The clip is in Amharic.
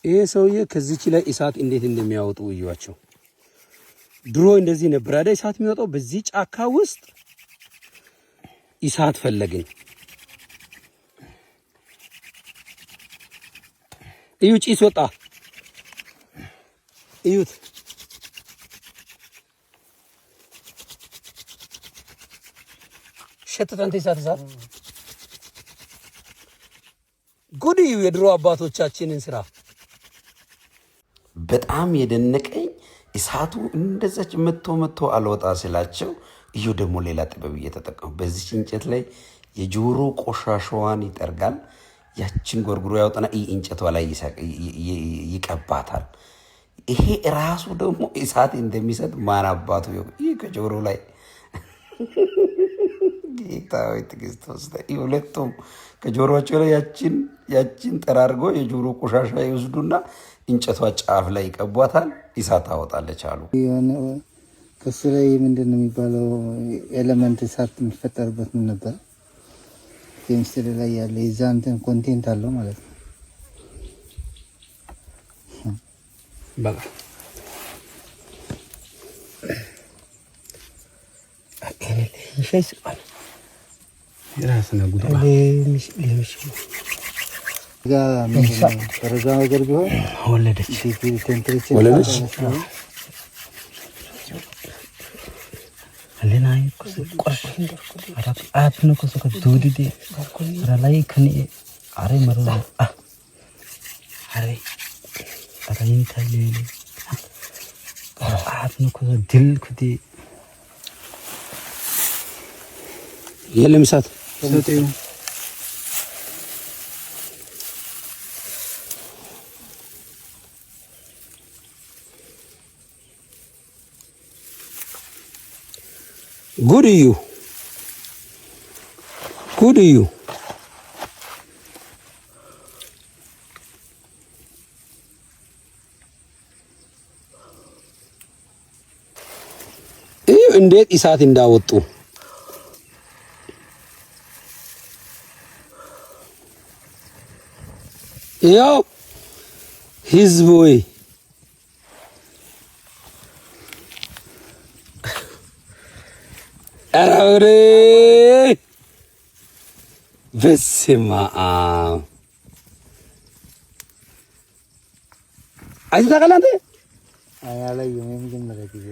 ይሄ ሰውዬ ከዚች ላይ እሳት እንዴት እንደሚያወጡ እዩዋቸው። ድሮ እንደዚህ ነበር አይደል እሳት የሚወጣው? በዚህ ጫካ ውስጥ እሳት ፈለግን። እዩ ጭስ ወጣ። እዩት። ሸተተንተ እሳት ጉድ! እዩ የድሮ አባቶቻችንን ስራ። በጣም የደነቀኝ እሳቱ እንደዛች መቶ አልወጣ ስላቸው እዩ ደግሞ ሌላ ጥበብ እየተጠቀሙ በዚህ እንጨት ላይ የጆሮ ቆሻሻዋን ይጠርጋል። ያችን ጎርጉሮ ያወጣና እንጨቷ ላይ ይቀባታል። ይሄ ራሱ ደግሞ እሳት እንደሚሰጥ ማን አባቱ ይሄ ከጆሮ ላይ ጌታዊ ትግስቶስ ሁለቱም ከጆሮአቸው ላይ ያችን ጠራርጎ የጆሮ ቆሻሻ ይወስዱና እንጨቷ ጫፍ ላይ ይቀቧታል። እሳት ታወጣለች አሉ። ከሱ ላይ ምንድነው የሚባለው ኤሌመንት እሳት የሚፈጠርበት ምን ነበር? ኬሚስትሪ ላይ ያለ የዛንተን ኮንቴንት አለው ማለት ነው። በቃ ይሸስ አለ የራስና ጉዳ ለምሽ ረጋ ነገር ቢሆን ወለደች ለናይ ቆርቆ አራት ነው ከሰከ ዱዲዲ አራላይ ከኒ አሬ መሩ አሬ አራይን ታይለ አራት ነው ከሰ ድል ኩዲ የለምሳት ሰጠዩ Good you. እንዴት እሳት እንዳወጡ ያው ህዝብ ወይ አረ በስመ አብ አይተህ ታውቃለህ? አያለኝም። የመጀመሪያ ጊዜ